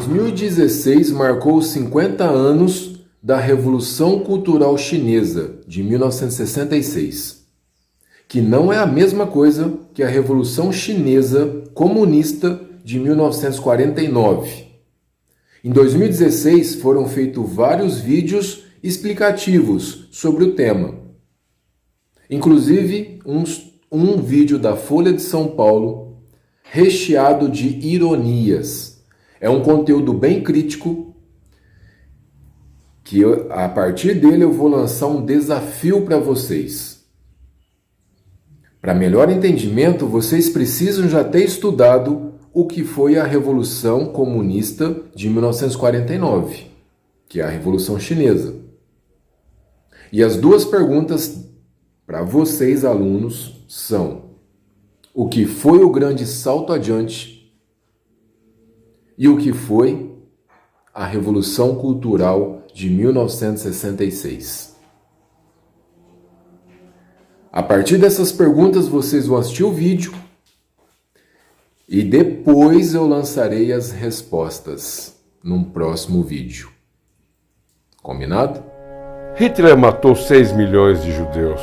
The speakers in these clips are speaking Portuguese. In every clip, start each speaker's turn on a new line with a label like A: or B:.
A: 2016 marcou 50 anos da Revolução Cultural Chinesa, de 1966, que não é a mesma coisa que a Revolução Chinesa Comunista de 1949. Em 2016 foram feitos vários vídeos explicativos sobre o tema. Inclusive um vídeo da Folha de São Paulo recheado de ironias. É um conteúdo bem crítico que a partir dele eu vou lançar um desafio para vocês. Para melhor entendimento, vocês precisam já ter estudado o que foi a Revolução Comunista de 1949, que é a Revolução Chinesa. E as duas perguntas para vocês, alunos, são: o que foi o grande salto adiante e o que foi a Revolução Cultural de 1966? A partir dessas perguntas, vocês vão assistir o vídeo e depois eu lançarei as respostas num próximo vídeo. Combinado?
B: Hitler matou 6 milhões de judeus.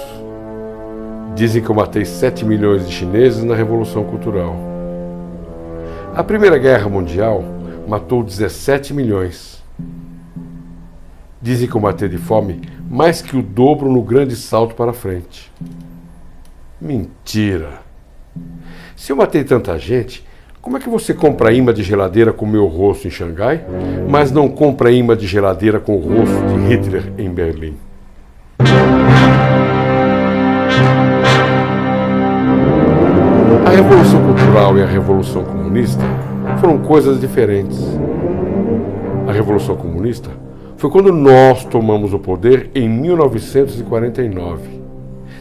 B: Dizem que eu matei 7 milhões de chineses na Revolução Cultural. A Primeira Guerra Mundial matou 17 milhões. Dizem que eu matei de fome mais que o dobro no grande salto para frente. Mentira! Se eu matei tanta gente, como é que você compra imã de geladeira com meu rosto em Xangai, mas não compra imã de geladeira com o rosto de Hitler em Berlim? A Revolução Cultural e a Revolução Comunista foram coisas diferentes. A Revolução Comunista foi quando nós tomamos o poder em 1949,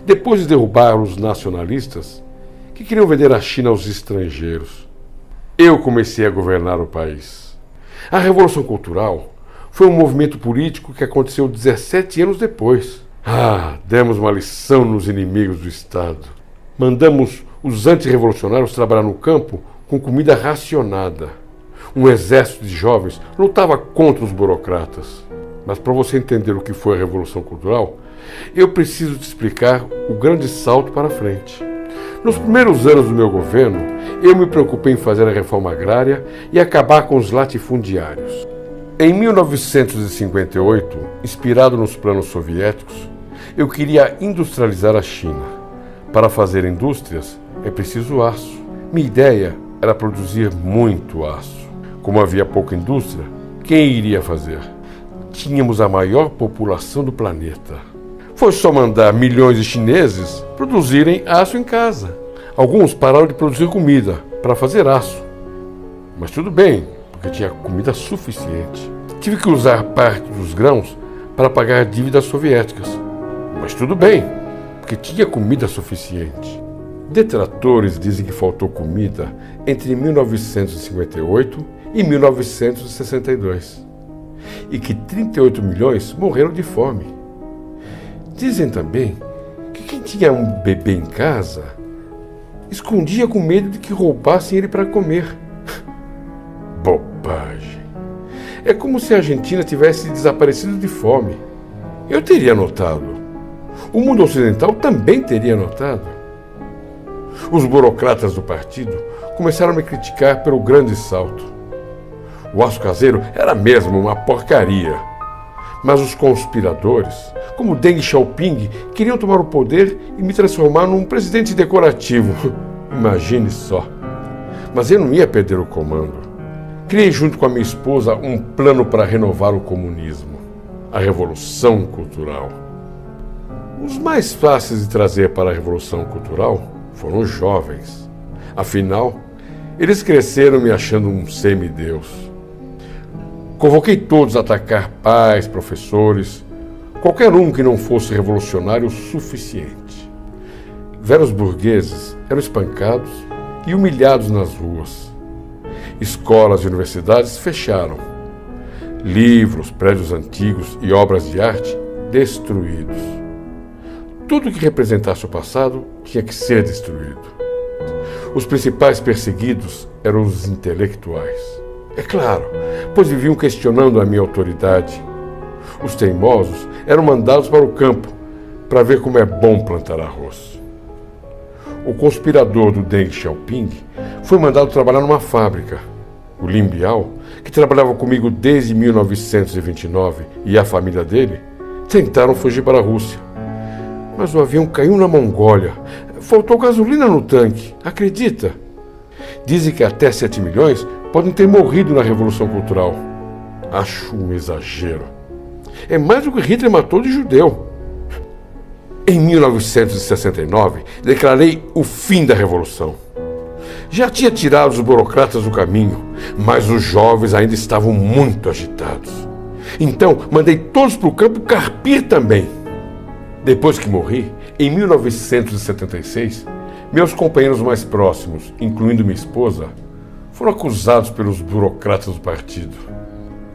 B: depois de derrubar os nacionalistas que queriam vender a China aos estrangeiros. Eu comecei a governar o país. A Revolução Cultural foi um movimento político que aconteceu 17 anos depois. Demos uma lição nos inimigos do Estado. Mandamos os antirrevolucionários trabalhar no campo com comida racionada. Um exército de jovens lutava contra os burocratas. Mas para você entender o que foi a Revolução Cultural, eu preciso te explicar o grande salto para frente. Nos primeiros anos do meu governo, eu me preocupei em fazer a reforma agrária e acabar com os latifundiários. Em 1958, inspirado nos planos soviéticos, eu queria industrializar a China. Para fazer indústrias, é preciso aço. Minha ideia era produzir muito aço. Como havia pouca indústria, quem iria fazer? Tínhamos a maior população do planeta. Foi só mandar milhões de chineses produzirem aço em casa. Alguns pararam de produzir comida para fazer aço. Mas tudo bem, porque tinha comida suficiente. Tive que usar parte dos grãos para pagar dívidas soviéticas. Mas tudo bem, porque tinha comida suficiente. Detratores dizem que faltou comida entre 1958 e 1962 e que 38 milhões morreram de fome. Dizem também que quem tinha um bebê em casa escondia com medo de que roubassem ele para comer. Bobagem! É como se a Argentina tivesse desaparecido de fome. Eu teria notado. O mundo ocidental também teria notado. Os burocratas do partido começaram a me criticar pelo grande salto. O aço caseiro era mesmo uma porcaria. Mas os conspiradores, como Deng Xiaoping, queriam tomar o poder e me transformar num presidente decorativo. Imagine só. Mas eu não ia perder o comando. Criei junto com a minha esposa um plano para renovar o comunismo. A Revolução Cultural. Os mais fáceis de trazer para a Revolução Cultural foram os jovens. Afinal, eles cresceram me achando um semideus. Convoquei todos a atacar pais, professores, qualquer um que não fosse revolucionário o suficiente. Velhos burgueses eram espancados e humilhados nas ruas. Escolas e universidades fecharam. Livros, prédios antigos e obras de arte destruídos. Tudo que representasse o passado tinha que ser destruído. Os principais perseguidos eram os intelectuais. É claro, pois viviam questionando a minha autoridade. Os teimosos eram mandados para o campo para ver como é bom plantar arroz. O conspirador do Deng Xiaoping foi mandado trabalhar numa fábrica. O Lin Biao, que trabalhava comigo desde 1929, e a família dele, tentaram fugir para a Rússia. Mas o avião caiu na Mongólia. Faltou gasolina no tanque. Acredita? Dizem que até 7 milhões podem ter morrido na Revolução Cultural. Acho um exagero. É mais do que Hitler matou de judeu. Em 1969, declarei o fim da Revolução. Já tinha tirado os burocratas do caminho, mas os jovens ainda estavam muito agitados. Então, mandei todos para o campo carpir também. Depois que morri, em 1976, meus companheiros mais próximos, incluindo minha esposa, foram acusados pelos burocratas do partido.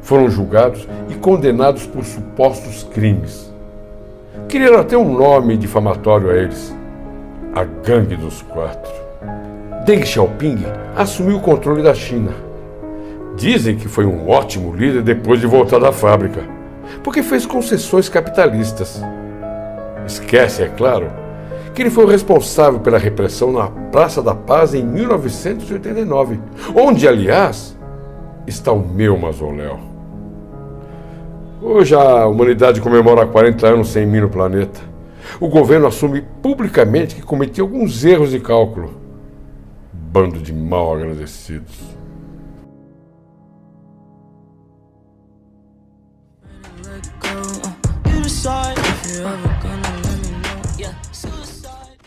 B: Foram julgados e condenados por supostos crimes. Queriam até um nome difamatório a eles: a Gangue dos Quatro. Deng Xiaoping assumiu o controle da China. Dizem que foi um ótimo líder depois de voltar da fábrica, porque fez concessões capitalistas. Esquece, é claro, que ele foi o responsável pela repressão na Praça da Paz em 1989, onde, aliás, está o meu mausoléu. Hoje a humanidade comemora 40 anos sem mim no planeta. O governo assume publicamente que cometeu alguns erros de cálculo. Bando de mal agradecidos.
C: You decide if you ever